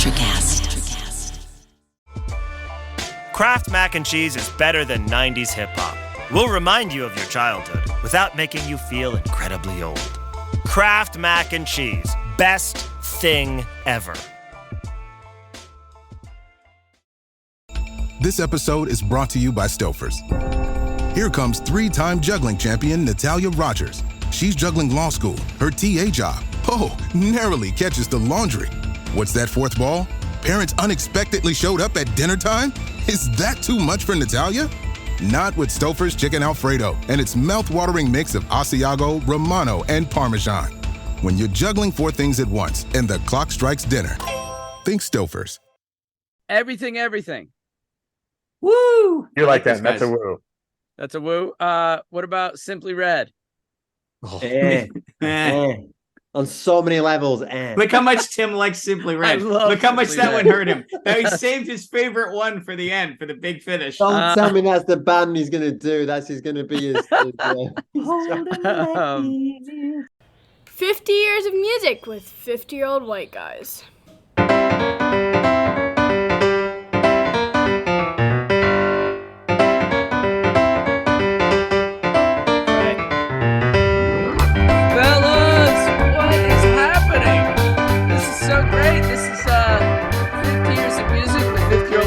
Electrocast. Kraft Mac and Cheese is better than 90s hip-hop. We'll remind you of your childhood without making you feel incredibly old. Kraft Mac and Cheese. Best thing ever. This episode is brought to you by Stouffer's. Here comes three-time juggling champion Natalia Rogers. She's juggling law school, her TA job. Oh, narrowly catches the laundry. What's that fourth ball? Parents unexpectedly showed up at dinner time? Is that too much for Natalia? Not with Stouffer's Chicken Alfredo and its mouth-watering mix of Asiago, Romano, and Parmesan. When you're juggling four things at once and the clock strikes dinner, think Stouffer's. Everything. Woo! You like that? That's a woo. That's a woo. What about Simply Red? On so many levels. Look how much Tim likes Simply Red. Look how much that one hurt him. Now he saved his favorite one for the end, for the big finish. Don't tell me that's the band he's going to do. That's going to be his 50 years of music with 50-year-old white guys.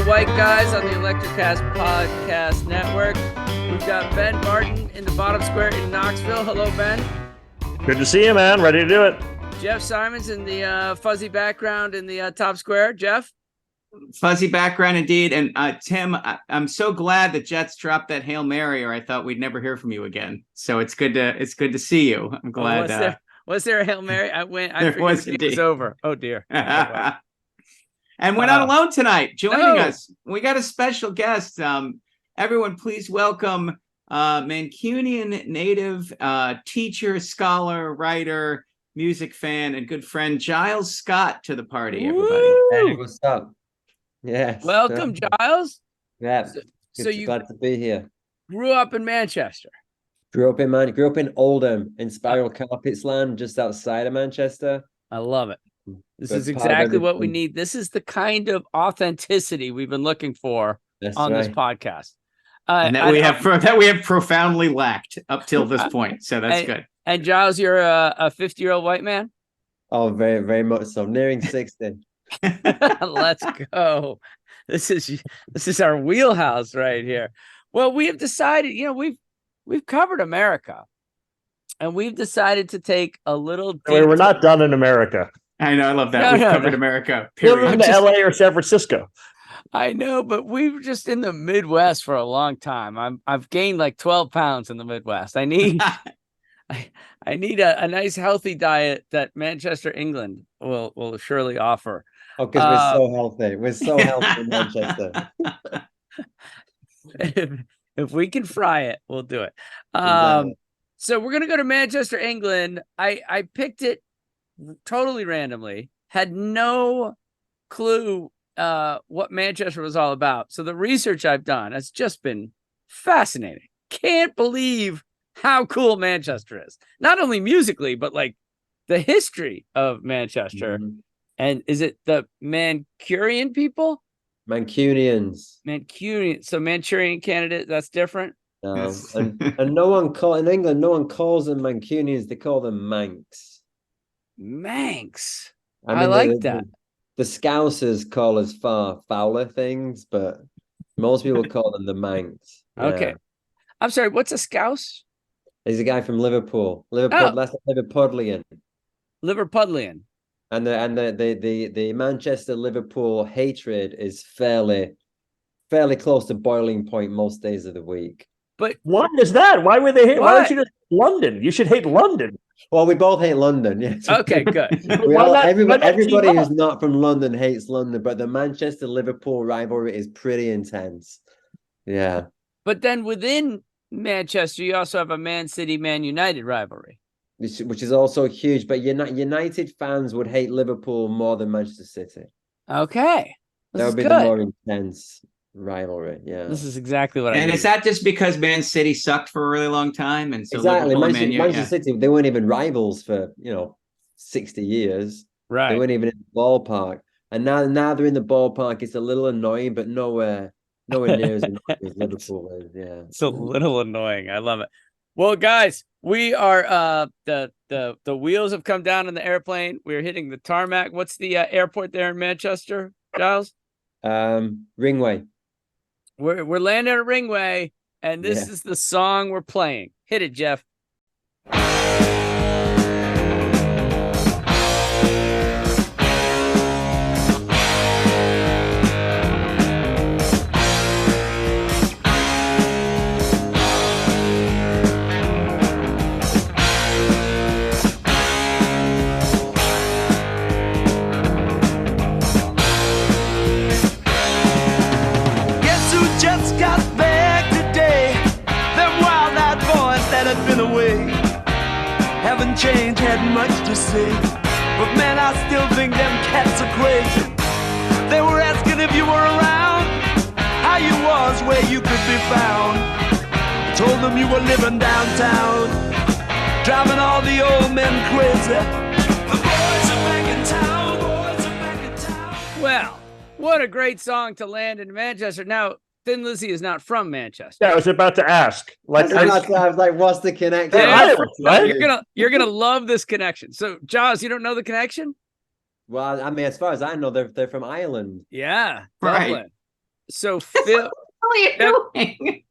White guys on the Electrocast podcast network. We've got Ben Martin in the bottom square in Knoxville. Hello, Ben. Good to see you, man. Ready to do it. Jeff Simons in the fuzzy background in the top square. Jeff? Fuzzy background indeed. And Tim, I'm so glad that Jets dropped that Hail Mary, or I thought we'd never hear from you again. So it's good to see you. I'm glad. Was there a Hail Mary? I figured it was over. Oh dear. And we're not alone tonight. Joining us, we got a special guest. Everyone, please welcome Mancunian native teacher, scholar, writer, music fan, and good friend Giles Scott to the party, everybody. Hey, what's up? Yes. Welcome, Giles. Yeah. So you glad to be here. Grew up in Manchester. Grew up in Oldham, in Spiral Carpets land, just outside of Manchester. I love it. This is exactly what we need. This is the kind of authenticity we've been looking for on this podcast. And that we have profoundly lacked up till this point. So that's good. And Giles, you're a 50-year-old white man? Oh, very, very much so. Nearing 60. Let's go. This is our wheelhouse right here. Well, we have decided, we've covered America. And we've decided to take a little We're not done in America. I know, I love that. We've covered America. Period. We're to LA or San Francisco. I know, but we were just in the Midwest for a long time. I've gained like 12 pounds in the Midwest. I need I need a nice healthy diet that Manchester, England will surely offer. Oh, because we're so healthy. We're so healthy in Manchester. If we can fry it, we'll do it. Exactly. So we're gonna go to Manchester, England. I picked it totally randomly, had no clue what Manchester was all about. So the research I've done has just been fascinating. Can't believe how cool Manchester is. Not only musically, but like the history of Manchester. Mm-hmm. And is it the Mancunian people? Mancunians. Mancunian. So Manchurian candidate, that's different. No. And no one in England, no one calls them Mancunians, they call them Manx. Manx. I like that. The Scousers call us far fouler things, but most people call them the Manx. Yeah. Okay. I'm sorry, what's a Scouse? He's a guy from Liverpool. That's Liverpudlian. Liverpudlian. And the Manchester Liverpool hatred is fairly close to boiling point most days of the week. But what is that? Why would they hate? Why don't you just London? You should hate London. Well, we both hate London. Yes. Okay, good. Everybody who's not from London hates London, but the Manchester-Liverpool rivalry is pretty intense. Yeah. But then within Manchester, you also have a Man City-Man United rivalry. Which is also huge, but United fans would hate Liverpool more than Manchester City. Okay. That would be the more intense rivalry. Yeah, this is exactly what I. And is that just because Man City sucked for a really long time, and so exactly Manchester City, they weren't even rivals for 60 years. Right, they weren't even in the ballpark. And now they're in the ballpark. It's a little annoying, but nowhere near as annoying as Liverpool is. Yeah, it's a little annoying. I love it. Well, guys, we are the wheels have come down on the airplane. We're hitting the tarmac. What's the airport there in Manchester, Giles? Ringway. We're landing at Ringway, and this is the song we're playing. Hit it, Jeff. Haven't changed, had much to say, but man, I still think them cats are crazy. They were asking if you were around, how you was, where you could be found. I told them you were living downtown, driving all the old men crazy. The boys are back in town, boys are back in town. Well, what a great song to land in Manchester. Now, Thin Lizzy is not from Manchester. Yeah, I was about to ask. I was like, what's the connection? You're gonna love this connection. So, Jaws, you don't know the connection? Well, I mean, as far as I know, they're from Ireland. Yeah, right. Dublin. So, Phil, What are you doing?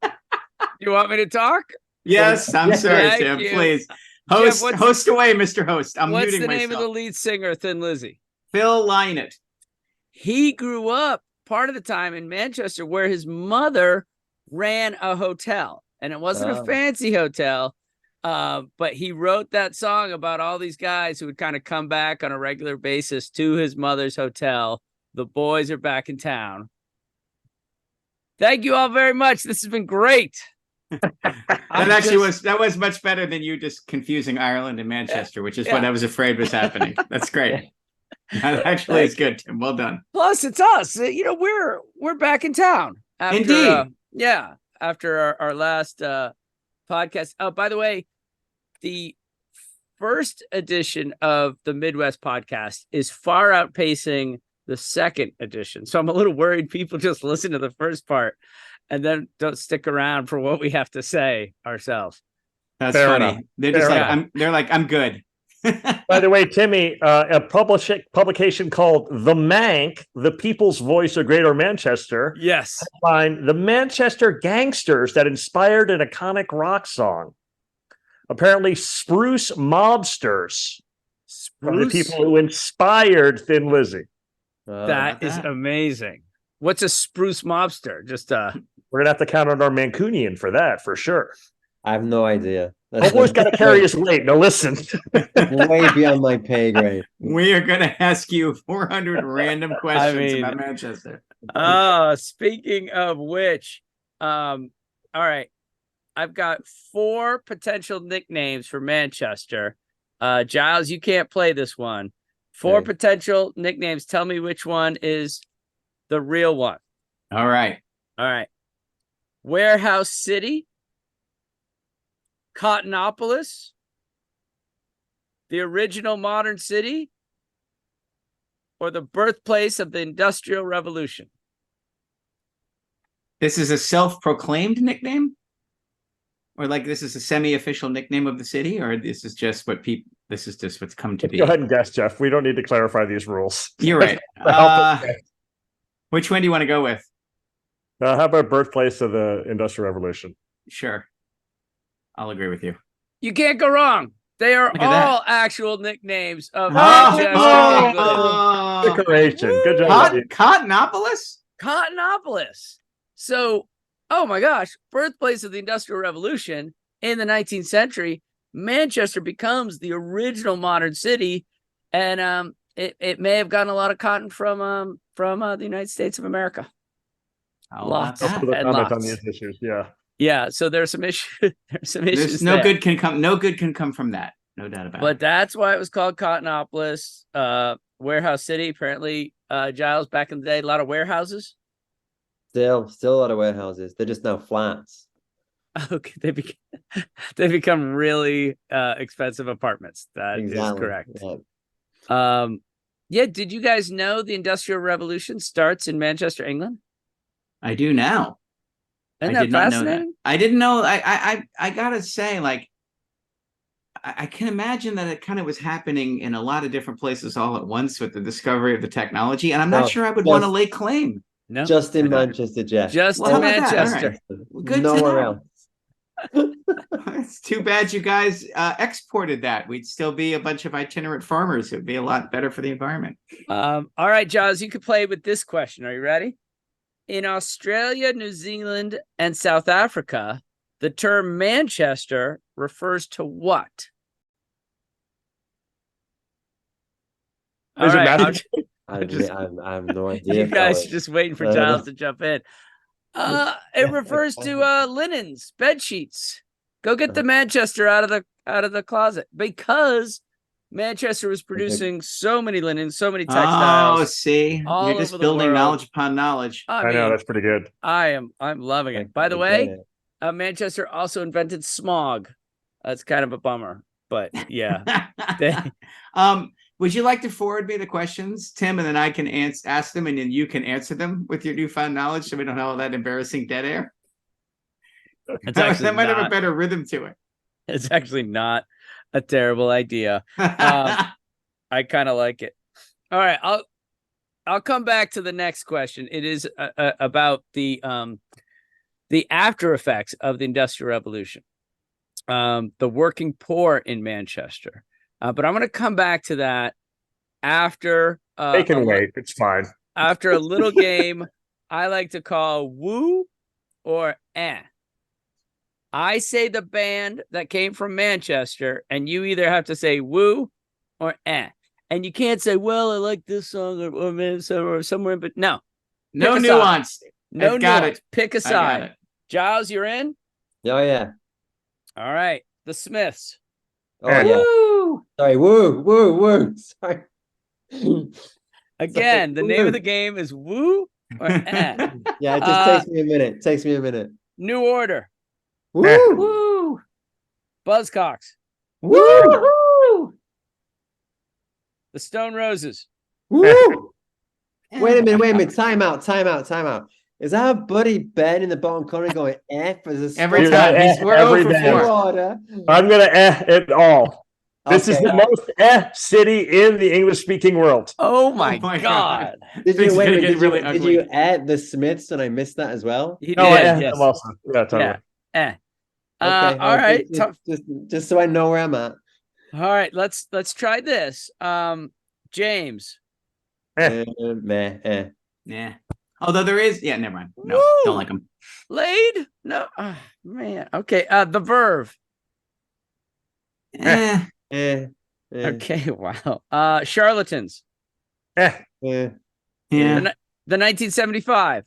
you want me to talk? Yes, I'm sorry, Thank Tim. you. Please Jeff, host away, Mr. Host. I'm what's muting the name myself. of the lead singer of Thin Lizzy? Phil Lynott. He grew up part of the time in Manchester, where his mother ran a hotel, and it wasn't a fancy hotel, but he wrote that song about all these guys who would kind of come back on a regular basis to his mother's hotel. The boys are back in town. Thank you all very much. This has been great. That was much better than you just confusing Ireland and Manchester, which is what I was afraid was happening. That's great. That actually is good, Tim. Well done. Plus, it's us. We're back in town. After, Indeed. After our last podcast. Oh, by the way, the first edition of the Midwest podcast is far outpacing the second edition. So I'm a little worried people just listen to the first part and then don't stick around for what we have to say ourselves. That's funny. They're just I'm good. By the way, Timmy, a publication called The Mank, The People's Voice of Greater Manchester. Yes. Find the Manchester gangsters that inspired an iconic rock song. Apparently, spruce mobsters from the people who inspired Thin Lizzy. That is amazing. What's a spruce mobster? Just we're gonna have to count on our Mancunian for that, for sure. I have no idea. Always got to carry his weight. Now listen, way beyond my pay grade. We are going to ask you 400 random questions about Manchester. Speaking of which, all right, I've got 4 potential nicknames for Manchester. Giles, you can't play this one. 4 potential nicknames. Tell me which one is the real one. All right. Warehouse City, Cottonopolis, the original modern city, or the birthplace of the Industrial Revolution? This is a self-proclaimed nickname? Or like this is a semi-official nickname of the city? Or this is just this is just what's come to be? Go ahead and guess, Jeff. We don't need to clarify these rules. You're right. Which one do you want to go with? How about birthplace of the Industrial Revolution? Sure. I'll agree with you. You can't go wrong. They are all actual nicknames of Manchester, England. Decoration. Good job. Cottonopolis? Cottonopolis. So, oh my gosh, birthplace of the Industrial Revolution in the 19th century, Manchester becomes the original modern city, and it may have gotten a lot of cotton from the United States of America. Lots and lots on these issues. Yeah, so there's some issues. No good can come from that. No doubt about it. But that's why it was called Cottonopolis. Warehouse City, apparently, Giles, back in the day, a lot of warehouses. Still a lot of warehouses. They're just now flats. Okay, they become really expensive apartments. That is correct. Yeah. Yeah, did you guys know the Industrial Revolution starts in Manchester, England? I do now. Isn't I that did not know that. fascinating? I didn't know. I gotta say, like, I can imagine that it kind of was happening in a lot of different places all at once with the discovery of the technology, and I'm not sure I would want to lay claim. No, Just in Manchester, Jeff. just Well, in how about that? All Manchester. right. Good to Nowhere know. else. It's too bad you guys exported that. We'd still be a bunch of itinerant farmers. It would be a lot better for the environment. All right, Jaws, you could play with this question. Are you ready? In Australia, New Zealand, and South Africa, the term Manchester refers to what? Does it matter? I have no You idea. guys are just waiting for Giles to jump in. It refers to linens, bed sheets. Go get the Manchester out of the closet, because Manchester was producing so many linens, so many textiles. Oh, see, all you're just over the building world. knowledge upon knowledge. I mean, know, that's pretty good. I'm loving it. By the way, Manchester also invented smog. That's kind of a bummer, but yeah. Would you like to forward me the questions, Tim, and then I can ask them, and then you can answer them with your newfound knowledge, so we don't have all that embarrassing dead air? That might have a better rhythm to it. It's actually not a terrible idea. I kind of like it. All right, I'll come back to the next question. It is about the after effects of the Industrial Revolution, the working poor in Manchester. But I'm going to come back to that after. They can wait. It's fine. After a little game I like to call woo or eh. I say the band that came from Manchester, and you either have to say woo or eh. And you can't say, well, I like this song or somewhere, but no. No nuance. No got nuance. it. Pick a side. Giles, you're in? Oh, yeah. All right. The Smiths. Oh, yeah. Woo! Sorry, woo. Sorry. Again, the name of the game is woo or eh. Yeah, it just takes me a minute. New Order. Woo! Woo! Buzzcocks. Woo! The Stone Roses. Woo! Wait a minute. Time out. Is our buddy Ben in the bottom corner going F as a Every time? We're every 0 for 4. I'm going to it all. This is the most city in the English-speaking world. Oh my God. Did Really you add the Smiths and I missed that as well? He No, did, yes. I'm also. Yeah, totally. Yeah. Okay, All right. Just so I know where I'm at. All right. Let's try this. James. Meh. Yeah. Although there is, never mind. No, Woo! don't like them. Laid? No. Oh, man. Okay. The Verve. Okay. Wow. Charlatans. Yeah. The 1975.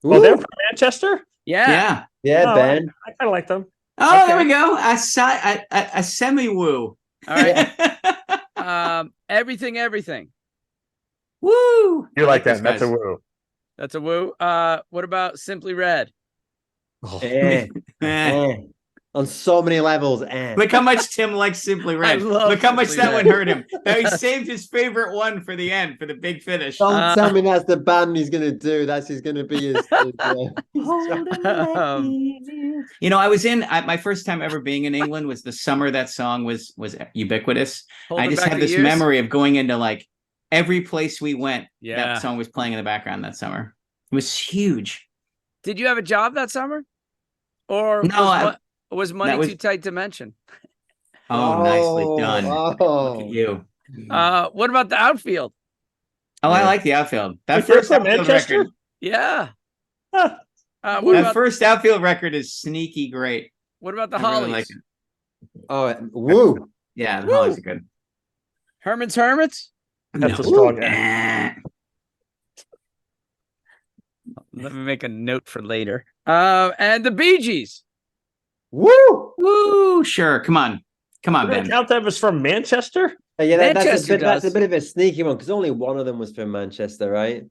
Oh, they're from Manchester? Yeah. Yeah, Ben. I kind of like them. Oh, Okay. there we go. A semi-woo. All right. Everything. Woo! You like this, that? That's a guys. woo. That's a woo. What about Simply Red? On so many levels. Look how much Tim likes Simply Red. Look how much Simply that Red. one hurt him. Now he saved his favorite one for the end, for the big finish. Don't tell me that's the band he's gonna do. That's gonna be his You know, I was my first time ever being in England was the summer that song was ubiquitous. I just have this memory of going into like every place we went. Yeah. That song was playing in the background that summer. It was huge. Did you have a job that summer? Or No, was money too tight to mention? Oh, nicely done. Look at you. What about the outfield? Oh, I like the outfield. That Like first you're from outfield Manchester? record. Yeah. Huh. What That about first outfield record is sneaky great. what about the I Hollies? really like it. Oh, woo! Yeah, the Woo. Hollies are good. Herman's Hermits? That's a strong Let me make a note for later. And the Bee Gees. Woo! Woo! Sure, come on, Do they Ben. count them as from Manchester? Yeah, that's Manchester that's a does. bit of a sneaky one because only one of them was from Manchester, right?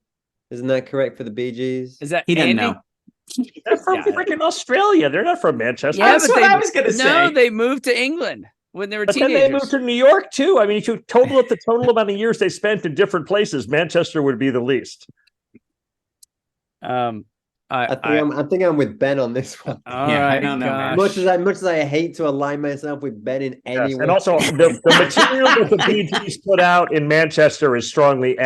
Isn't that correct for the Bee Gees? Is that He didn't Andy? know. They're from Yeah. freaking Australia. They're not from Manchester. Yeah, That's but what they, I was gonna say. No, they moved to England. when they were But teenagers. then they moved to New York too. I mean, if you total up the total amount of years they spent in different places, Manchester would be the least. I think I'm with Ben on this one. I don't know, man. Much as I hate to align myself with Ben in any way. And also the material that the Bee Gees put out in Manchester is strongly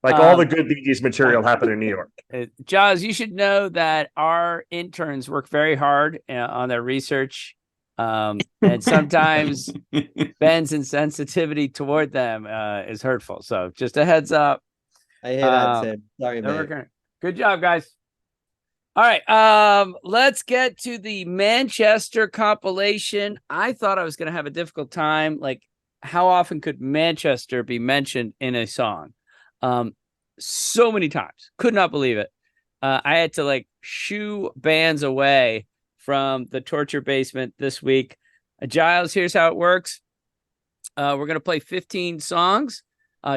Like all the good Bee Gees material happened in New York. Jaws, you should know that our interns work very hard on their research. And sometimes Ben's insensitivity toward them is hurtful. So just a heads up. I hear that, Tim. Sorry, mate. Good job, guys. All right, let's get to the Manchester compilation. I thought I was going to have a difficult time. Like, how often could Manchester be mentioned in a song? So many times. Could not believe it. I had to shoo bands away from the torture basement this week. Giles, here's how it works. We're going to play 15 songs,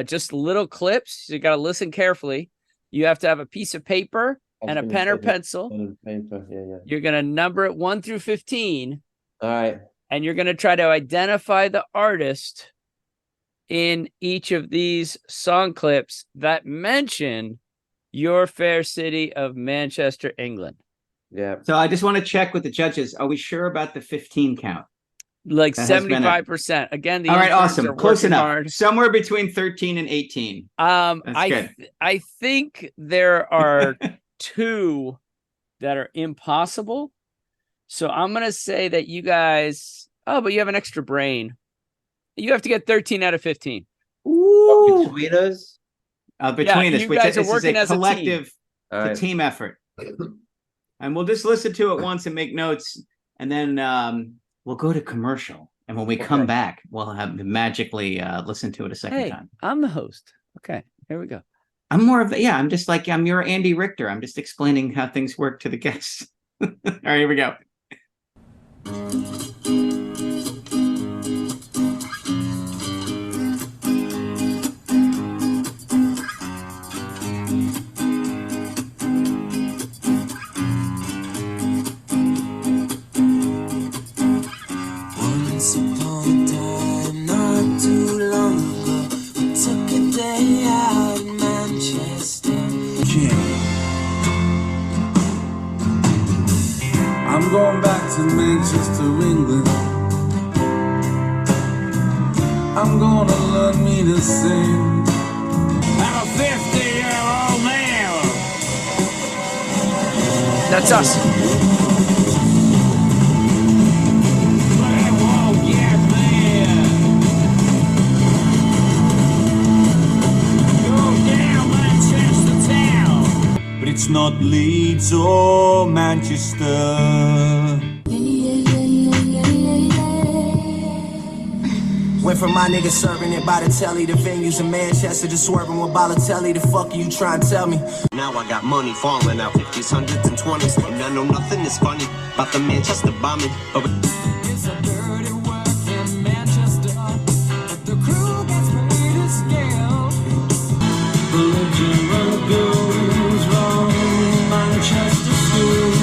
just little clips. So you got to listen carefully. You have to have a piece of paper and a pen or pencil. Paper. Yeah. You're going to number it 1 through 15. All right. And you're going to try to identify the artist in each of these song clips that mention your fair city of Manchester, England. Yeah. So I just want to check with the judges. Are we sure about the 15 count? Like 75%. Again, all right, awesome. Close enough. Hard. Somewhere between 13 and 18. I think there are 2 that are impossible. So I'm going to say that you guys, but you have an extra brain. You have to get 13 out of 15. Ooh. Between us? Between us. You guys are working as collective, a team effort. And we'll just listen to it once and make notes. And then we'll go to commercial. And when we come back, we'll have magically listen to it a second time. I'm the host. Okay, here we go. I'm more of I'm just like, I'm your Andy Richter. I'm just explaining how things work to the guests. All right, here we go. Once upon a time, not too long ago, we took a day out in Manchester. I'm going back to Manchester, England. I'm gonna learn me to sing. I'm a 50-year-old man. That's us. It's not Leeds or Manchester. Went from my niggas serving it by the telly to venues in Manchester to swerving with Balotelli. The fuck are you trying to tell me? Now I got money falling out 50s, 100s, and 20s. And I know nothing is funny about the Manchester bombing. It's a dirty work in Manchester, but the crew gets paid to scale. The goes wrong in Manchester schools.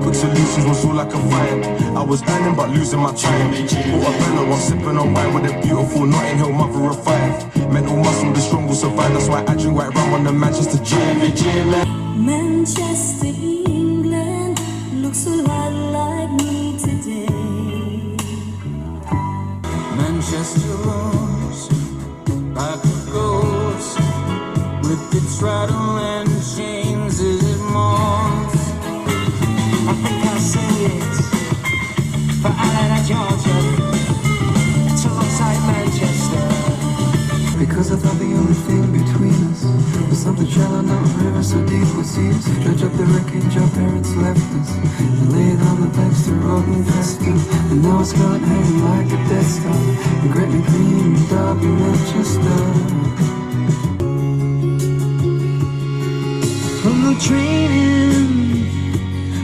Quick solutions was all I could find. I was earning but losing my time. Bought a Bella while sipping on wine with a beautiful Notting Hill mother of 5. Mental muscle, the strong will survive. That's why I drink white rum on the Manchester gym. Manchester, England looks a lot like me today. Manchester rose like a ghost with its rattle and chains as it mourns. I think I'll sing it for Atlanta, Georgia, alongside Manchester. Because I thought the only thing between us was something shallow, not a river so deep with seas. Dredge up the wreckage our parents left us and lay it on the banks to rot and fester. And now it's gone hanging like a Death Star in Gretna Green, Derby, Manchester. From the train in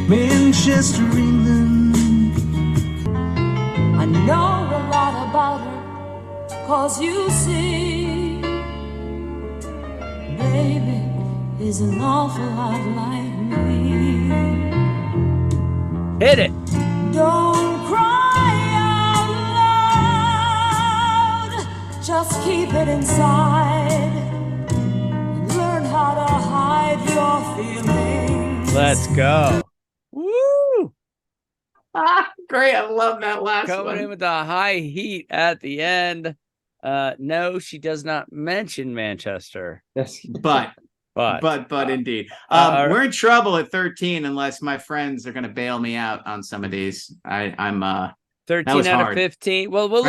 Manchester, England. I know a lot about her, 'cause you see, baby is an awful lot like me. Hit it. Don't cry out just keep it inside and learn how to hide your feelings. Let's go. Woo! Great. I love that last Coming one. in with the high heat at the end. No, she does not mention Manchester. But indeed. We're in trouble at 13 unless my friends are going to bail me out on some of these. I'm 13 out of 15. Well, we'll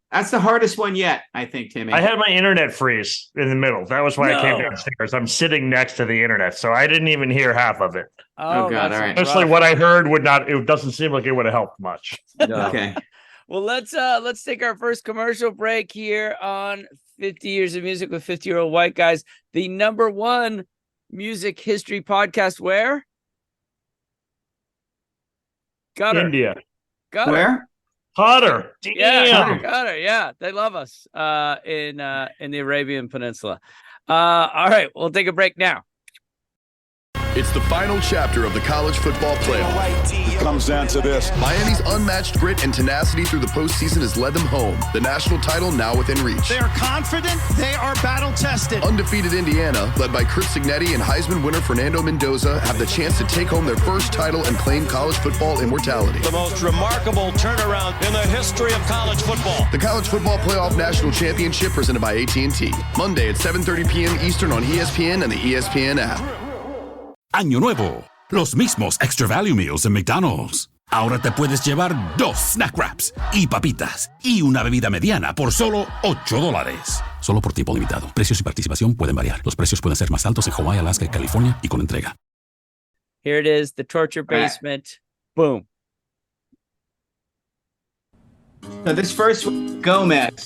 that's the hardest one yet, I think, Timmy. I had my internet freeze in the middle. That was why I came downstairs. I'm sitting next to the internet, so I didn't even hear half of it. Oh God! All right. Especially what I heard it doesn't seem like it would have helped much. No. Okay. Well, let's take our first commercial break here on 50 Years of Music with 50-Year-Old White Guys, the #1 music history podcast. Where? Qatar. India. Qatar. Where? Qatar. Yeah, Qatar. Yeah, they love us in the Arabian Peninsula. All right, we'll take a break now. It's the final chapter of the college football playoff. It comes down to this. Miami's unmatched grit and tenacity through the postseason has led them home. The national title now within reach. They are confident. They are battle-tested. Undefeated Indiana, led by Chris Signetti and Heisman winner Fernando Mendoza, have the chance to take home their first title and claim college football immortality. The most remarkable turnaround in the history of college football. The College Football Playoff National Championship presented by AT&T. Monday at 7:30 p.m. Eastern on ESPN and the ESPN app. Año nuevo, los mismos Extra Value Meals en McDonald's. Ahora te puedes llevar 2 snack wraps y papitas y una bebida mediana por solo $8. Solo por tiempo limitado. Precios y participación pueden variar. Los precios pueden ser más altos en Hawaii, Alaska y California y con entrega. Here it is, the torture basement. Boom. So this first one, Gomez.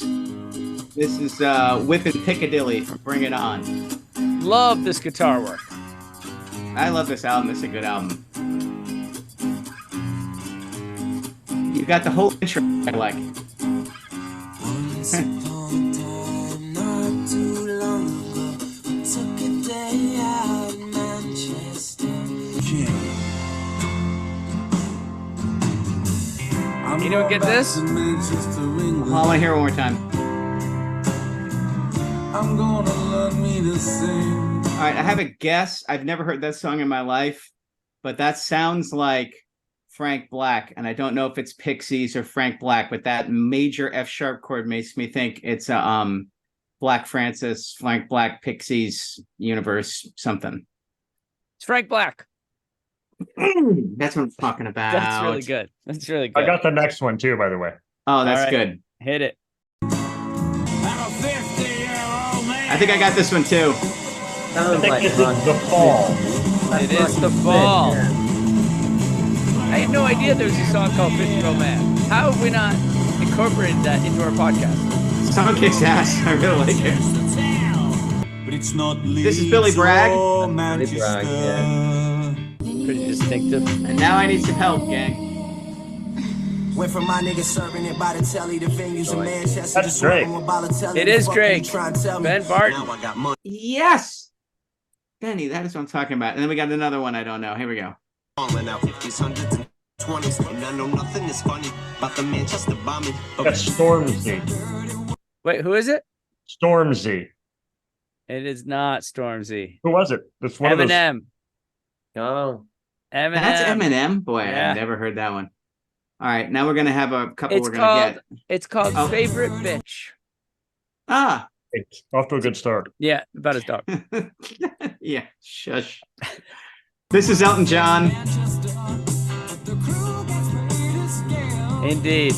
This is Whippin' Piccadilly from Bring It On. Love this guitar work. I love this album. It's a good album. You got the whole intro I like. Once upon a time, not too long ago, we took a day out in Manchester. You don't get this? I want to hear it one more time. I'm gonna learn me to sing. All right, I have a guess. I've never heard that song in my life, but that sounds like Frank Black, and I don't know if it's Pixies or Frank Black, but that major F sharp chord makes me think it's a Black Francis, Frank Black, Pixies universe something. It's Frank Black. That's what I'm talking about. That's really good. That's really good. I got the next one too, by the way. Oh, that's good. Hit it. I think I got this one too. I think this is The Fall. It is The Fall. I had no idea there was a song called 50-Year-Old Man. How have we not incorporated that into our podcast? Song kicks ass. I really like it. But it's not This is Billy Bragg. Billy Bragg, yeah. Pretty distinctive. And now I need some help, gang. Went from my niggas serving it by the telly to venues in Manchester. That's great. It is great. Ben Barton. Yes. Benny, that is what I'm talking about. And then we got another one I don't know. Here we go. That's Stormzy. Wait, who is it? Stormzy. It is not Stormzy. Who was it? That's one Eminem. Oh. Eminem. That's Eminem. Boy, Yeah. I've never heard that one. All right, now we're gonna have a couple It's we're gonna get. It's called Favorite Bitch. Ah, It's off to a good start. Yeah, about his dog. yeah. Shush. This is Elton John. Indeed.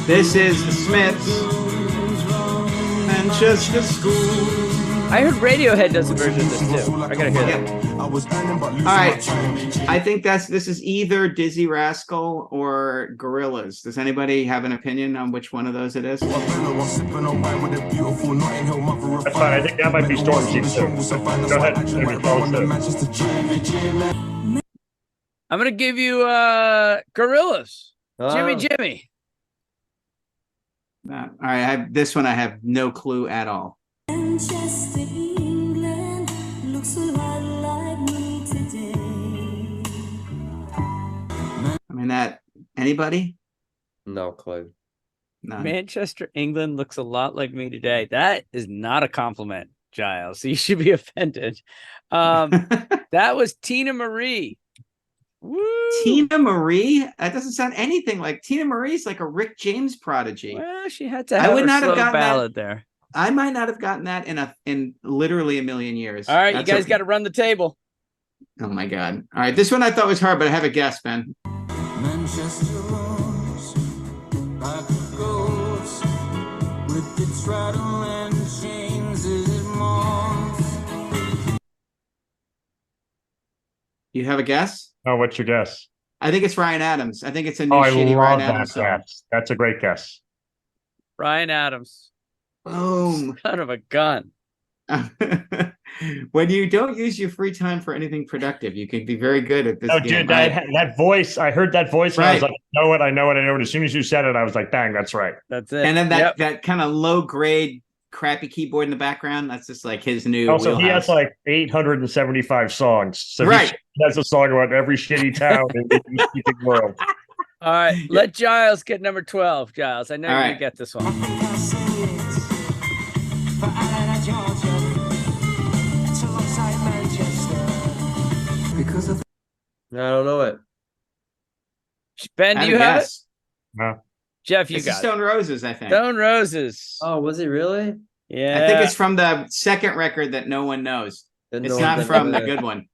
This is the Smiths. Manchester School. I heard Radiohead does a version of this too. I gotta hear that. All right, I think this is either Dizzy Rascal or Gorillaz. Does anybody have an opinion on which one of those it is? That's fine. I think that might be Stormzy too. Go ahead. Maybe follow through. I'm gonna give you Gorillaz. Jimmy. All right, this one I have no clue at all. Manchester, England looks a lot like me today. I mean, that anybody? No clue. None. Manchester, England looks a lot like me today. That is not a compliment, Giles. You should be offended. That was Tina Marie. Woo! Tina Marie? That doesn't sound anything like Tina Marie's like a Rick James prodigy. Well, she had to have a slow ballad there. I might not have gotten that in literally a million years. All right, you guys got to run the table. Oh my God. All right, this one I thought was hard, but I have a guess, Ben. Manchester rolls like a ghost with its rattle and chains it moves. You have a guess? Oh, what's your guess? I think it's Ryan Adams. I think it's a new I shitty love Ryan that Adams song. guess. That's a great guess. Ryan Adams. Boom. Son of a gun. When you don't use your free time for anything productive, you can be very good at this Oh, game. dude, that voice, I heard that voice and I was like, I know it. As soon as you said it, I was like, bang, that's right. That's it. And then that kind of low grade crappy keyboard in the background, that's just like his new Also, wheelhouse. he has like 875 songs. So right. He has a song about every shitty town in the speaking world. All right, let Giles get number 12, Giles. I know you're going to get this one. I don't know it. Ben, do you have it? No. Jeff, you It's got Stone Roses, I think. Stone Roses. Oh, was it really? Yeah. I think it's from the second record that no one knows. It's not from the good one.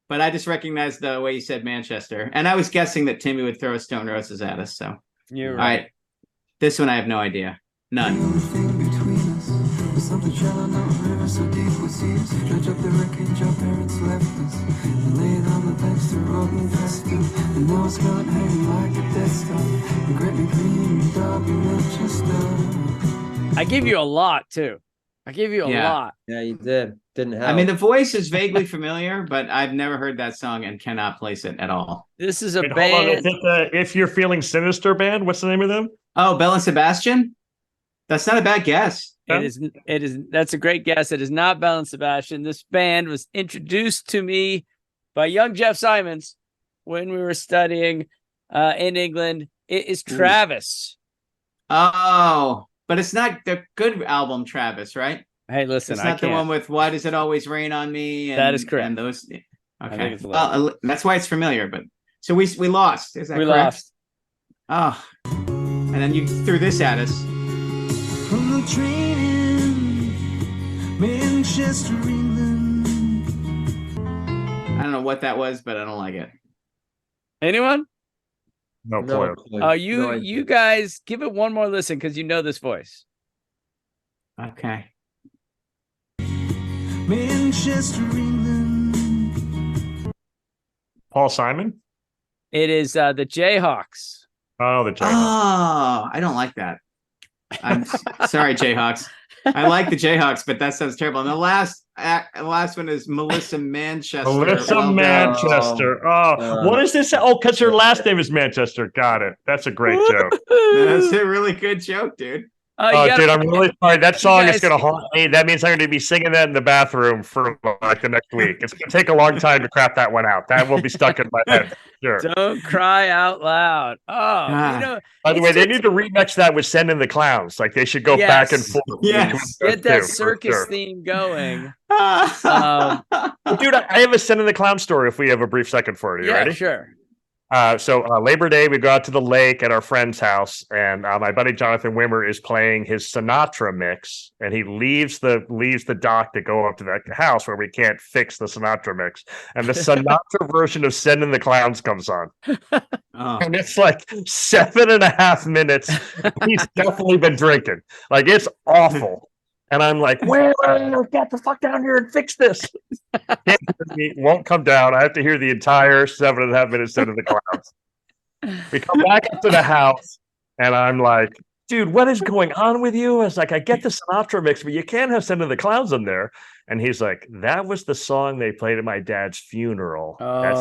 But I just recognized the way you said Manchester. And I was guessing that Timmy would throw Stone Roses at us. So, you're all right. right. This one I have no idea. None. Something shallow, no river so deep with seas. Dredge up the wreckage our parents left us. And lay it on the bench to rot and fester. And now it's gone hanging like a death star. And Great McLean, Derby, Manchester. I give you a lot, too. I give you a lot. Yeah, you did. Didn't help. I mean, the voice is vaguely familiar, but I've never heard that song and cannot place it at all. This is a Wait, band. hold on. Is it the If You're Feeling Sinister band? What's the name of them? Oh, Belle and Sebastian? That's not a bad guess. It is. That's a great guess. It is not Belle and Sebastian. This band was introduced to me by young Jeff Simons when we were studying in England. It is Travis. Oh, but it's not the good album, Travis, right? Hey, listen, it's not the one with "Why Does It Always Rain on Me?" And, that is correct. And those, okay, it's well, that's why it's familiar. But so we lost. Is that correct? Lost. Oh, and then you threw this at us. From the train in Manchester, England. I don't know what that was, but I don't like it. Anyone? No clue. You guys give it one more listen because you know this voice. Okay. Manchester, England. Paul Simon? It is the Jayhawks. Oh, the Jayhawks. Oh, I don't like that. I'm sorry, Jayhawks. I like the Jayhawks, but that sounds terrible. And the last one is Melissa Manchester. Manchester. What is this? Oh, because her last name is Manchester. Got it. That's a great joke. That's a really good joke, dude. Dude, I'm really sorry. That song is going to haunt me. That means I'm going to be singing that in the bathroom for like the next week. It's going to take a long time to crap that one out. That will be stuck in my head. Sure. Don't cry out loud. Oh, By the way, they need to remix that with Send in the Clowns. Like they should go back and forth. Yes. Get that circus theme going. Dude, I have a Send in the Clown story if we have a brief second for it. You ready? Sure. So Labor Day, we go out to the lake at our friend's house, and my buddy Jonathan Wimmer is playing his Sinatra mix, and he leaves the dock to go up to the house where we can't fix the Sinatra mix, and the Sinatra version of "Send in the Clowns" comes on, and it's like 7.5 minutes. He's definitely been drinking, like it's awful. And I'm like, where? Get the fuck down here and fix this. Won't come down. I have to hear the entire 7.5 minutes Send in the Clowns. We come back up to the house, and I'm like, dude, what is going on with you? I was like, I get the Sinatra mix, but you can't have Send in the Clowns in there. And he's like, that was the song they played at my dad's funeral. That's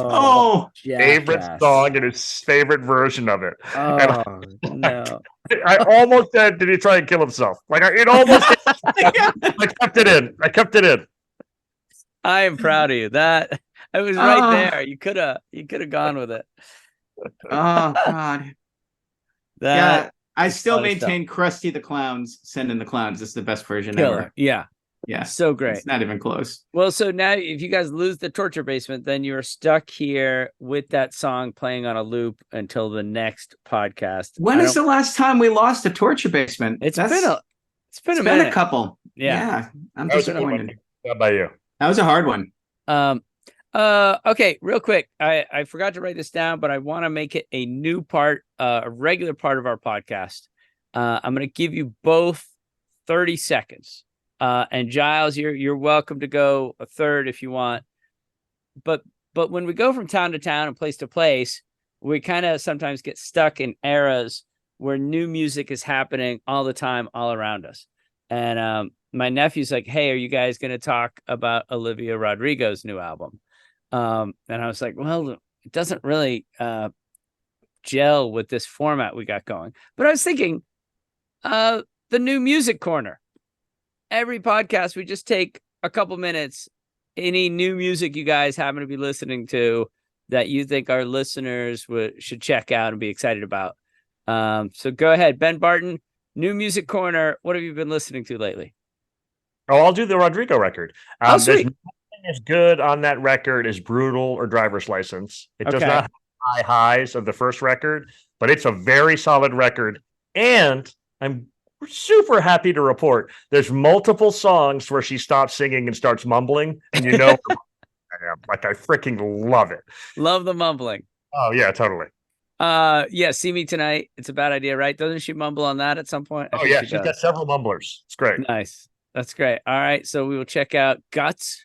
his favorite song and his favorite version of it. No. I almost said, did he try and kill himself? Like it almost. I kept it in. I am proud of you. That I was right there. You could have gone with it. Oh God. That I still Funny stuff. maintain Krusty the Clown's "Send in the Clowns" is the best version Killer. ever. Yeah. Yeah. So great. It's not even close. Well, so now if you guys lose the torture basement, then you're stuck here with that song playing on a loop until the next podcast. When is the last time we lost a torture basement? It's been a been minute. a couple. Yeah. I'm That was a good disappointed. one. How about you? That was a hard one. Okay, real quick. I forgot to write this down, but I want to make it a new part, a regular part of our podcast. I'm going to give you both 30 seconds. And Giles, you're welcome to go a third if you want. But when we go from town to town and place to place, we kind of sometimes get stuck in eras where new music is happening all the time, all around us. And my nephew's like, "Hey, are you guys going to talk about Olivia Rodrigo's new album?" And I was like, "Well, it doesn't really gel with this format we got going." But I was thinking, the new music corner. Every podcast, we just take a couple minutes. Any new music you guys happen to be listening to that you think our listeners should check out and be excited about. So go ahead, Ben Barton, new music corner. What have you been listening to lately? Oh, I'll do the Rodrigo record. Oh, sweet. There's nothing as good on that record as Brutal or Driver's License. It does not have high highs of the first record, but it's a very solid record. And I'm super happy to report there's multiple songs where she stops singing and starts mumbling, and you know, I freaking love it. Love the mumbling. Oh yeah, totally. Yeah, See Me Tonight. It's a bad idea, right? Doesn't she mumble on that at some point? Oh yeah, she's got several mumblers. It's great. Nice. That's great. All right, so we will check out Guts.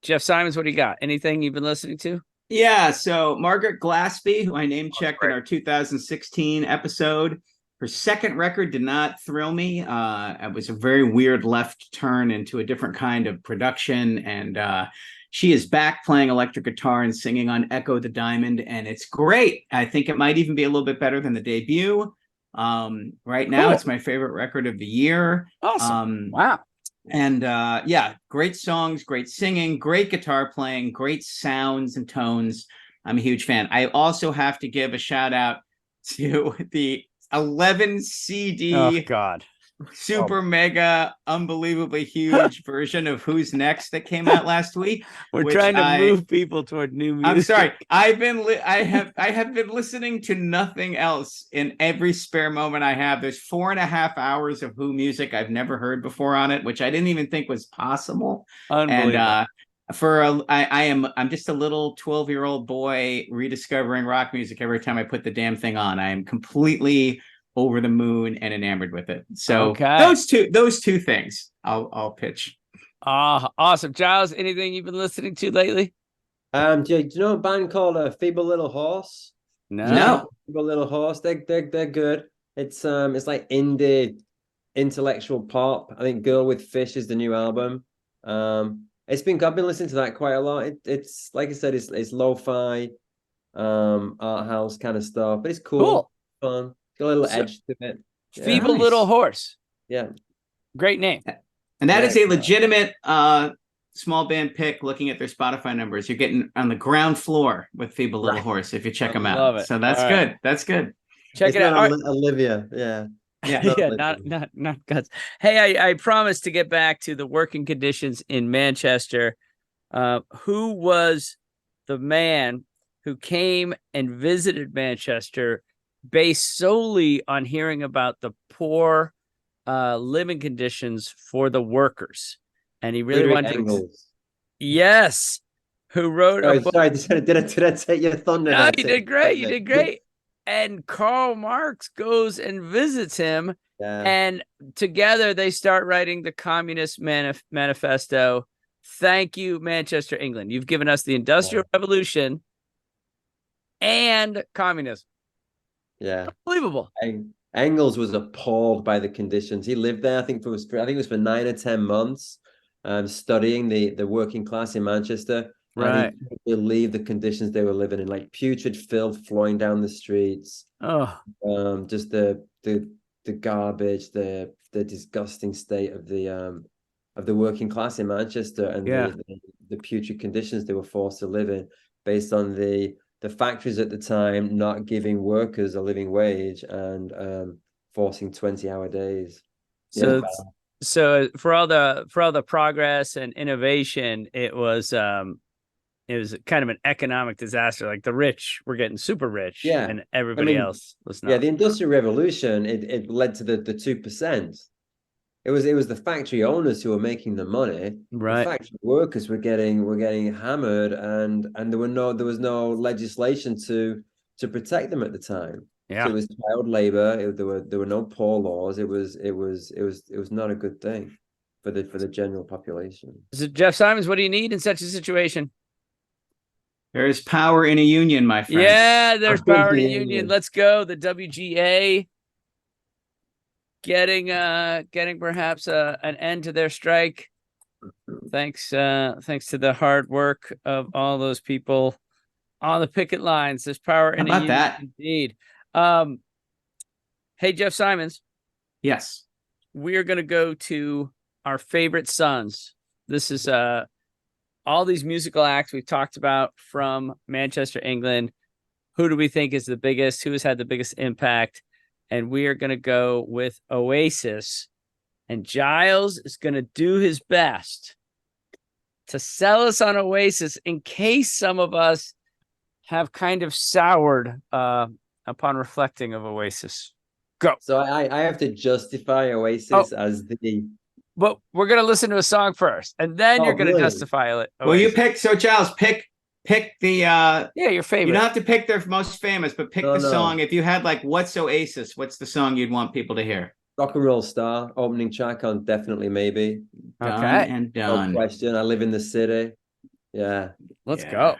Jeff Simons, what do you got? Anything you've been listening to? Yeah, so Margaret Glaspie, who I name checked in our 2016 episode. Her second record did not thrill me. It was a very weird left turn into a different kind of production. And she is back playing electric guitar and singing on Echo the Diamond. And it's great. I think it might even be a little bit better than the debut. Right now, it's my favorite record of the year. Awesome. Wow. And yeah, great songs, great singing, great guitar playing, great sounds and tones. I'm a huge fan. I also have to give a shout out to the 11 CD super mega unbelievably huge version of Who's Next that came out last week. We're trying to move people toward new music. I'm sorry. I have been listening to nothing else in every spare moment I have. There's 4.5 hours of Who music I've never heard before on it, which I didn't even think was possible. Unbelievable. And I'm just a little 12-year-old boy rediscovering rock music every time I put the damn thing on. I am completely over the moon and enamored with it. So those two things I'll pitch. Awesome. Giles, anything you've been listening to lately? Do you know a band called Feeble Little Horse? No. Feeble Little Horse. They're good. It's like indie intellectual pop. I think Girl with Fish is the new album. I've been listening to that quite a lot. It's like I said, it's lo-fi, art house kind of stuff, but it's cool. Fun. Got a little edge to it. Yeah. Feeble Little Horse. Yeah. Great name. And that is a legitimate small band pick. Looking at their Spotify numbers, you're getting on the ground floor with Feeble Little Horse if you check them out. Love it. So that's good. That's good. Check it out. Olivia. Yeah. Yeah, not Guts. Hey, I promised to get back to the working conditions in Manchester. Who was the man who came and visited Manchester based solely on hearing about the poor living conditions for the workers? And he really wanted to. Yes. Who wrote a book. Sorry, did I take your thunder? No, you did great. You did great. And Karl Marx goes and visits him, and together they start writing the Communist Manifesto. Thank you, Manchester, England. You've given us the Industrial Revolution and communism. Yeah, unbelievable. Engels was appalled by the conditions. He lived there. I think it was for 9 or 10 months, studying the working class in Manchester. Right. And he couldn't believe the conditions they were living in, like putrid filth flowing down the streets. Just the garbage, the disgusting state of the working class in Manchester, and the putrid conditions they were forced to live in, based on the the factories at the time not giving workers a living wage and forcing 20-hour days. So so for all the progress and innovation, it was kind of an economic disaster. Like the rich were getting super rich, and everybody else was not. Yeah, the Industrial Revolution, it led to the 2%. It was the factory owners who were making the money. Right. The factory workers were getting hammered, and there was no legislation to protect them at the time. Yeah. So it was child labor. There were no poor laws. It was not a good thing for the general population. So Jeff Simons, what do you need in such a situation? There is power in a union, my friend. Yeah, there's power in a union. Let's go. The WGA getting perhaps an end to their strike. Thanks to the hard work of all those people on the picket lines. There's power in a union. How about that? Indeed. Hey, Jeff Simons. Yes. We are going to go to our favorite sons. This is all these musical acts we've talked about from Manchester, England. Who do we think is the biggest? Who has had the biggest impact? And we are going to go with Oasis. And Giles is going to do his best to sell us on Oasis in case some of us have kind of soured upon reflecting of Oasis. Go. So I have to justify Oasis as the... But we're going to listen to a song first, and then you're going to justify it. Well, you pick. So, Giles, pick the... your favorite. You don't have to pick their most famous, but pick the song. If you had, like, what's Oasis? What's the song you'd want people to hear? Rock and Roll Star, opening track on Definitely Maybe. Done and done. No question. I Live in the City. Yeah. Let's go.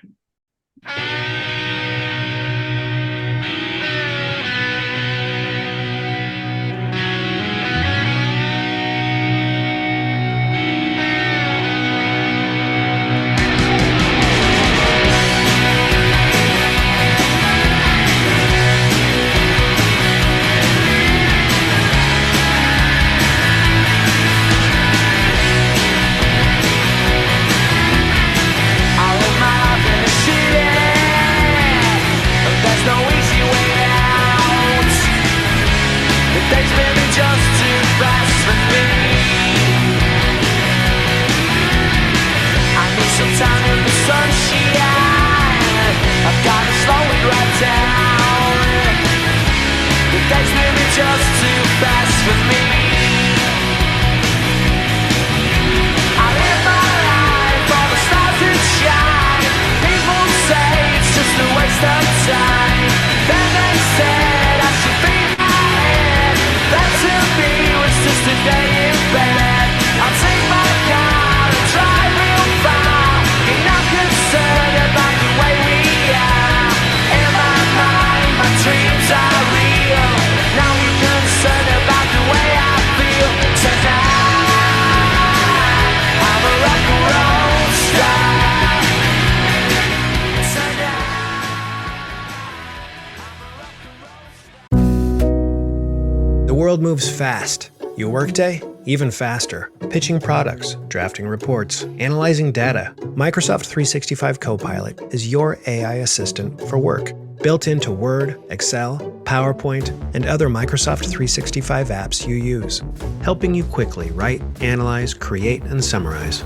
The world moves fast. Your workday, even faster. Pitching products, drafting reports, analyzing data. Microsoft 365 Copilot is your AI assistant for work. Built into Word, Excel, PowerPoint, and other Microsoft 365 apps you use. Helping you quickly write, analyze, create, and summarize.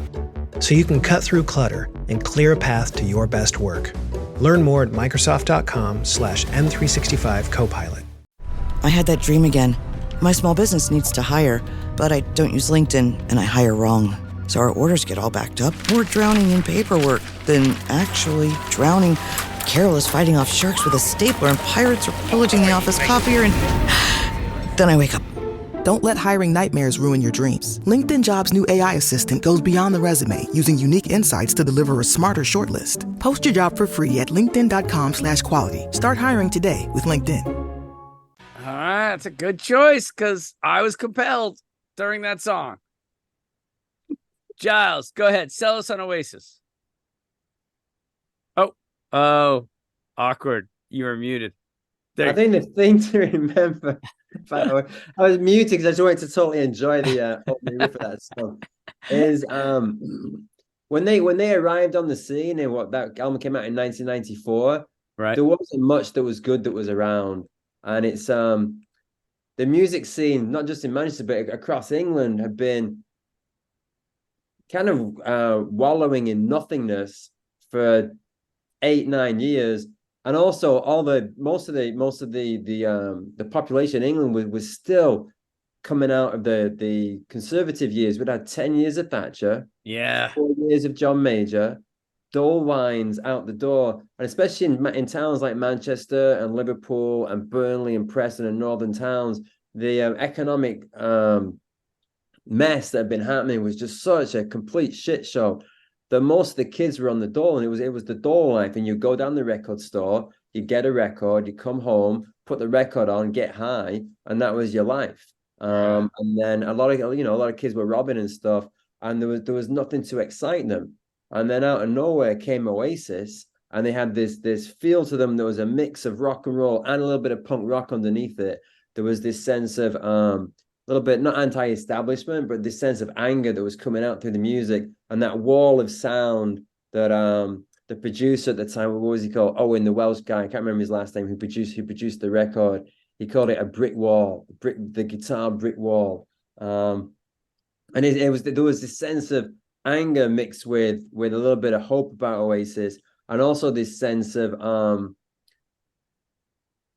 So you can cut through clutter and clear a path to your best work. Learn more at Microsoft.com/M365 Copilot. I had that dream again. My small business needs to hire, but I don't use LinkedIn and I hire wrong. So our orders get all backed up. We're drowning in paperwork, then actually drowning. Carol is fighting off sharks with a stapler and pirates are pillaging the office copier and... Then I wake up. Don't let hiring nightmares ruin your dreams. LinkedIn Jobs' new AI assistant goes beyond the resume, using unique insights to deliver a smarter shortlist. Post your job for free at linkedin.com/quality. Start hiring today with LinkedIn. All right, that's a good choice because I was compelled during that song. Giles, go ahead. Sell us on Oasis. Oh, awkward. You were muted. I think the thing to remember, I was muted because I just wanted to totally enjoy the opening riff of that song, is when they arrived on the scene and what that album came out in 1994, Right. there wasn't much that was good that was around. And it's the music scene, not just in Manchester, but across England, had been kind of wallowing in nothingness for 8-9 years. And also most of the population in England was still coming out of the conservative years. We'd had 10 years of Thatcher, 4 years of John Major, Dole wines out the door, and especially in towns like Manchester and Liverpool and Burnley and Preston and northern towns, the economic mess that had been happening was just such a complete shit show that most of the kids were on the dole, and it was the dole life. And you go down the record store, you get a record, you come home, put the record on, get high, and that was your life. And then a lot of kids were robbing and stuff, and there was nothing to excite them. And then out of nowhere came Oasis, and they had this feel to them that was a mix of rock and roll and a little bit of punk rock underneath it. There was this sense of a little bit, not anti-establishment, but this sense of anger that was coming out through the music, and that wall of sound that the producer at the time, what was he called? Owen, the Welsh guy, I can't remember his last name, who produced the record. He called it a brick wall, the guitar brick wall. And there was this sense of anger mixed with a little bit of hope about Oasis, and also this sense of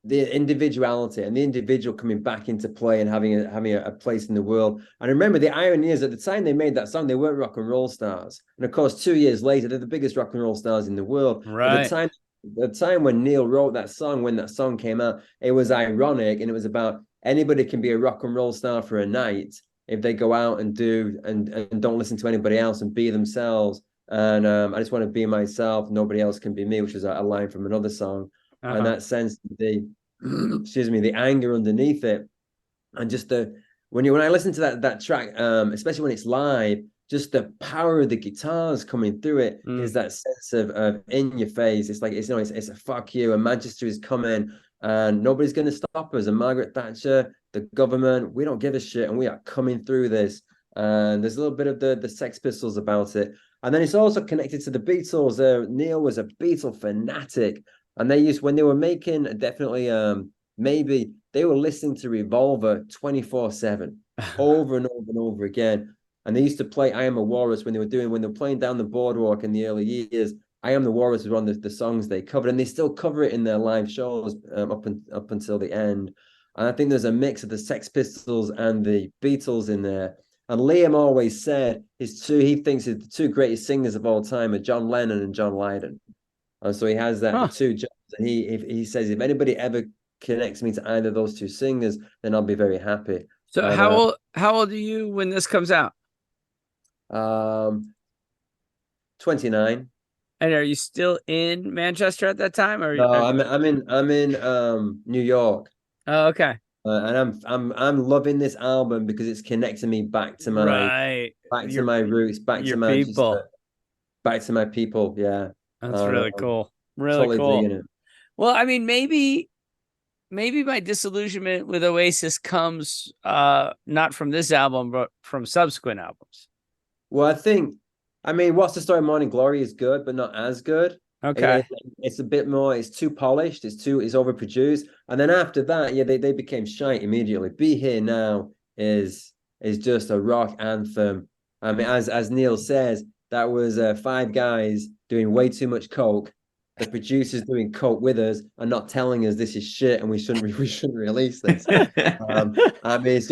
the individuality and the individual coming back into play and having a place in the world. And remember, the irony is, at the time they made that song, they weren't rock and roll stars, and of course 2 years later they're the biggest rock and roll stars in the world. Right. At the time when Neil wrote that song, when that song came out, it was ironic, and it was about anybody can be a rock and roll star for a night if they go out and do and don't listen to anybody else and be themselves. And I just want to be myself. Nobody else can be me, which is a line from another song. And that sense, the anger underneath it, and just when I listen to that track, especially when it's live, just the power of the guitars coming through it is that sense of in your face. It's like it's a fuck you, and Manchester is coming, and nobody's going to stop us. And Margaret Thatcher, the government, we don't give a shit, and we are coming through this. And there's a little bit of the Sex Pistols about it. And then it's also connected to the Beatles. Neil was a Beatle fanatic, and when they were making, definitely maybe they were listening to Revolver 24/7 over and over and over again. And they used to play I Am a Walrus when they were playing down the boardwalk in the early years. I Am the Walrus was one of the songs they covered, and they still cover it in their live shows up until the end. And I think there's a mix of the Sex Pistols and the Beatles in there. And Liam always said he thinks the two greatest singers of all time are John Lennon and John Lydon. And so he has that the two jobs. And he says, if anybody ever connects me to either of those two singers, then I'll be very happy. So how old are you when this comes out? 29. And are you still in Manchester at that time? Or no, I'm in New York. Oh, okay. And I'm loving this album because it's connecting me back to my to my roots, back to my people, back to my people. Yeah, that's really cool. Really totally cool. digging it. Well, I mean, maybe my disillusionment with Oasis comes not from this album, but from subsequent albums. Well, I mean, What's the Story? Morning Glory is good, but not as good. Okay. It's a bit more, it's too polished, it's overproduced. And then after that, they became shite immediately. Be Here Now is just a rock anthem. I mean, as Neil says, that was 5 guys doing way too much coke. The producers doing coke with us and not telling us this is shit and we shouldn't release this. I mean,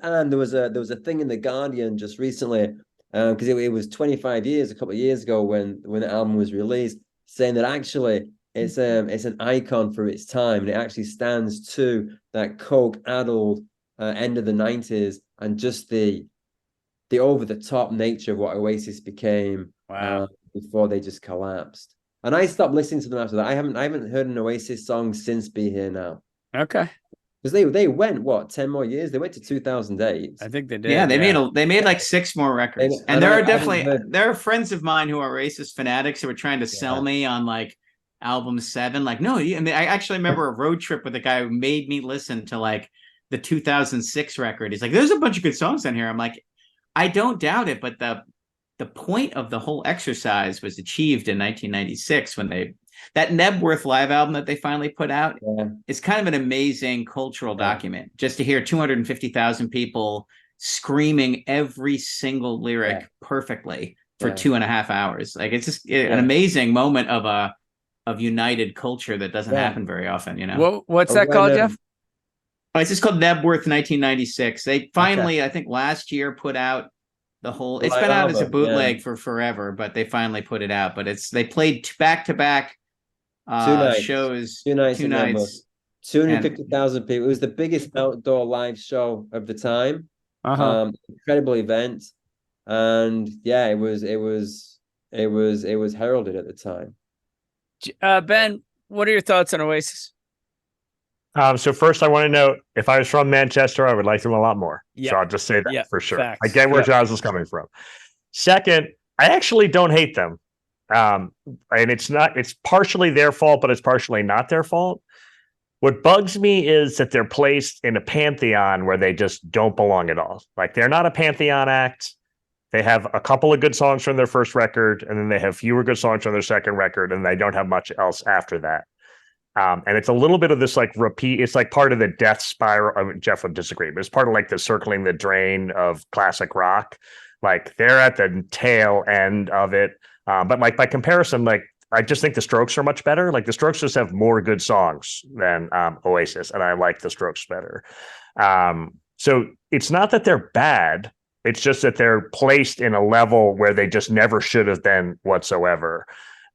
and there was a thing in the Guardian just recently, because it was 25 years, a couple of years ago when the album was released, saying that actually it's an icon for its time, and it actually stands to that coke-addled end of the 90s and just the over-the-top nature of what Oasis became before they just collapsed. And I stopped listening to them after that. I haven't heard an Oasis song since Be Here Now. Okay. Because they went 10 more years. They went to 2008. I think they did. Yeah, they made like 6 more records. And there are friends of mine who are Oasis fanatics who were trying to sell me on like album 7. Like, no, I mean, I actually remember a road trip with a guy who made me listen to like the 2006 record. He's like, there's a bunch of good songs on here. I'm like, I don't doubt it, but the point of the whole exercise was achieved in 1996 when they That Nebworth live album that they finally put out is kind of an amazing cultural document. Just to hear 250,000 people screaming every single lyric perfectly for 2.5 hours. Like it's just an amazing moment of united culture that doesn't happen very often, you know. What's that called, Jeff? It's just called Nebworth 1996. They finally, I think last year, put out the whole. It's been out as a bootleg for forever, but they finally put it out. But they played back to back shows, 2 nights, 250,000 and people. It was the biggest outdoor live show of the time. Incredible event, and yeah, it was heralded at the time. Ben, what are your thoughts on Oasis? So first, I want to know, if I was from Manchester, I would like them a lot more. So I'll just say that for sure. Facts. I get where Giles is coming from. Second, I actually don't hate them. And it's partially their fault, but it's partially not their fault. What bugs me is that they're placed in a pantheon where they just don't belong at all. Like, they're not a pantheon act. They have a couple of good songs from their first record, and then they have fewer good songs from their second record, and they don't have much else after that. And it's a little bit of this like repeat. It's like part of the death spiral. I mean, Jeff would disagree, but it's part of like the circling the drain of classic rock. Like, they're at the tail end of it. But like by comparison, like, I just think the Strokes are much better. Like, the Strokes just have more good songs than Oasis, and I like the Strokes better. So it's not that they're bad. It's just that they're placed in a level where they just never should have been whatsoever.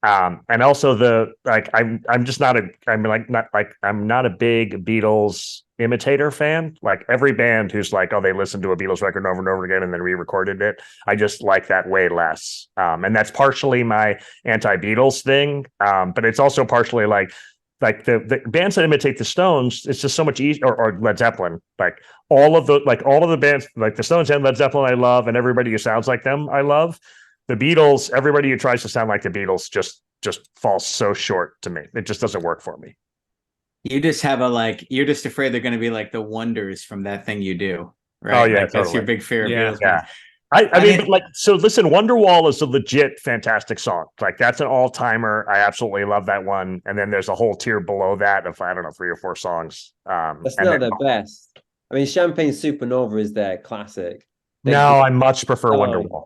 And also I'm not a big Beatles imitator fan. Like, every band who's like, oh, they listened to a Beatles record over and over again and then re-recorded it, I just like that way less. And that's partially my anti-Beatles thing. But it's also partially like the bands that imitate the Stones, it's just so much easier, or Led Zeppelin. Like all of the bands, like the Stones and Led Zeppelin, I love, and everybody who sounds like them, I love. The Beatles, everybody who tries to sound like the Beatles just falls so short to me. It just doesn't work for me. You just have you're just afraid they're going to be like the Wonders from That Thing You Do, right? Oh yeah, like, that's your big fear of Beatles. Yeah. I mean, but so listen, Wonderwall is a legit fantastic song. Like, that's an all-timer. I absolutely love that one. And then there's a whole tier below that of, I don't know, 3 or 4 songs. That's not their best. I mean, Champagne Supernova is their classic. I much prefer Wonderwall.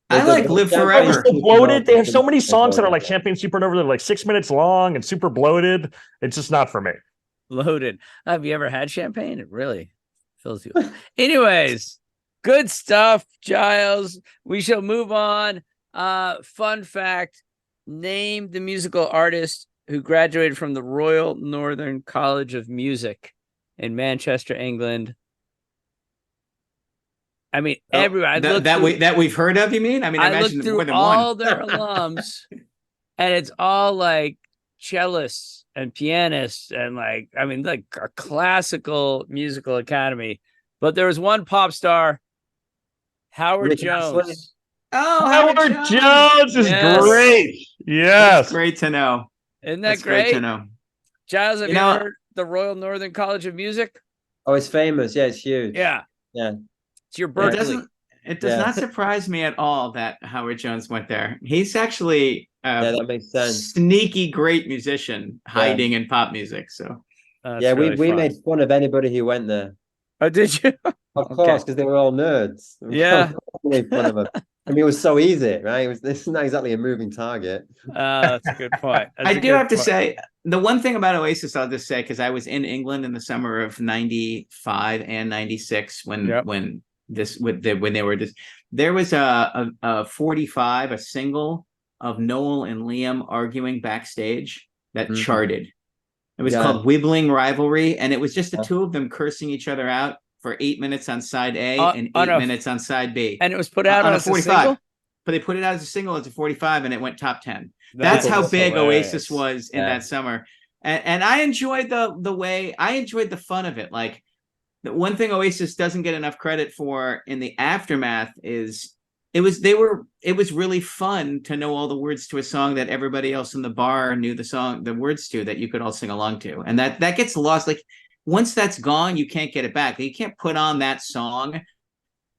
I like Live Forever. So bloated. They have so many songs that are like Champagne Supernova. They're like 6 minutes long and super bloated. It's just not for me. Loaded. Have you ever had champagne? It really fills you up. Anyways, good stuff, Giles. We shall move on. Fun fact: name the musical artist who graduated from the Royal Northern College of Music in Manchester, England. I mean, everyone that we've heard of. You mean? I mean, I looked through all their alums, and it's all like cellists and pianists, and like a classical musical academy. But there was one pop star, Howard Jones. Oh, Howard Jones is great. Yes, that's great to know. Isn't that great to know? Giles, have you heard the Royal Northern College of Music? Oh, it's famous. Yeah, it's huge. Yeah. It's your Berkeley. It does not surprise me at all that Howard Jones went there. He's actually that makes sense. Sneaky great musician hiding in pop music. So we made fun of anybody who went there. Oh, did you? Of course, because they were all nerds. Yeah. Made fun of them. I mean, it was so easy, right? It's not exactly a moving target. That's a good point. I do have to say, the one thing about Oasis, I'll just say, because I was in England in the summer of 95 and 96 when they were just, there was a 45, a single of Noel and Liam arguing backstage that charted. It was called Wibbling Rivalry, and it was just the two of them cursing each other out for 8 minutes on side A and 8 minutes on side B. And it was put out on a 45. Single? But they put it out as a single as a 45, and it went top 10. That's how big hilarious. Oasis was in that summer. And I enjoyed the fun of it. Like, the one thing Oasis doesn't get enough credit for in the aftermath is it was really fun to know all the words to a song that everybody else in the bar knew the words to, that you could all sing along to. And that gets lost. Like, once that's gone, you can't get it back. You can't put on that song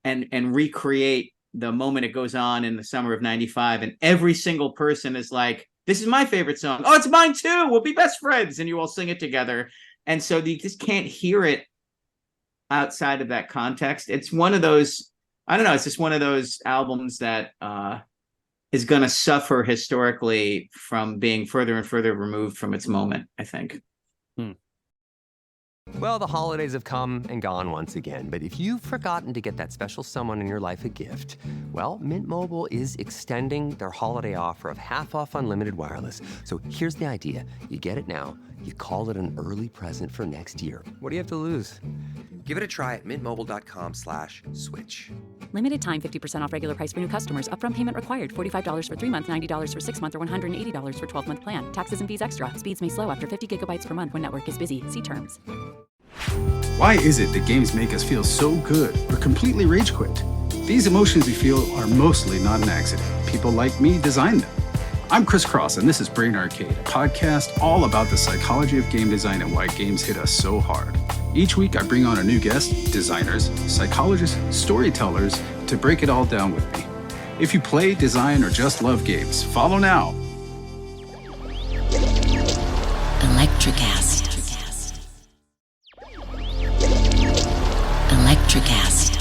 and recreate the moment it goes on in the summer of 95. And every single person is like This is my favorite song. Oh, it's mine too. We'll be best friends. And you all sing it together. And so you just can't hear it outside of that context. It's one of those, I don't know, it's just one of those albums that is going to suffer historically from being further and further removed from its moment, I think. Well, the holidays have come and gone once again, but if you've forgotten to get that special someone in your life a gift, well, Mint Mobile is extending their holiday offer of half off unlimited wireless. So here's the idea. You get it now, you call it an early present for next year. What do you have to lose? Give it a try at mintmobile.com/switch. Limited time, 50% off regular price for new customers. Upfront payment required. $45 for 3 months, $90 for 6 months, or $180 for 12-month plan. Taxes and fees extra. Speeds may slow after 50 gigabytes per month when network is busy. See terms. Why is it that games make us feel so good or completely rage quit? These emotions we feel are mostly not an accident. People like me designed them. I'm Chris Cross, and this is Brain Arcade, a podcast all about the psychology of game design and why games hit us so hard. Each week, I bring on a new guest, designers, psychologists, storytellers, to break it all down with me. If you play, design, or just love games, follow now. Electricast. Electricast.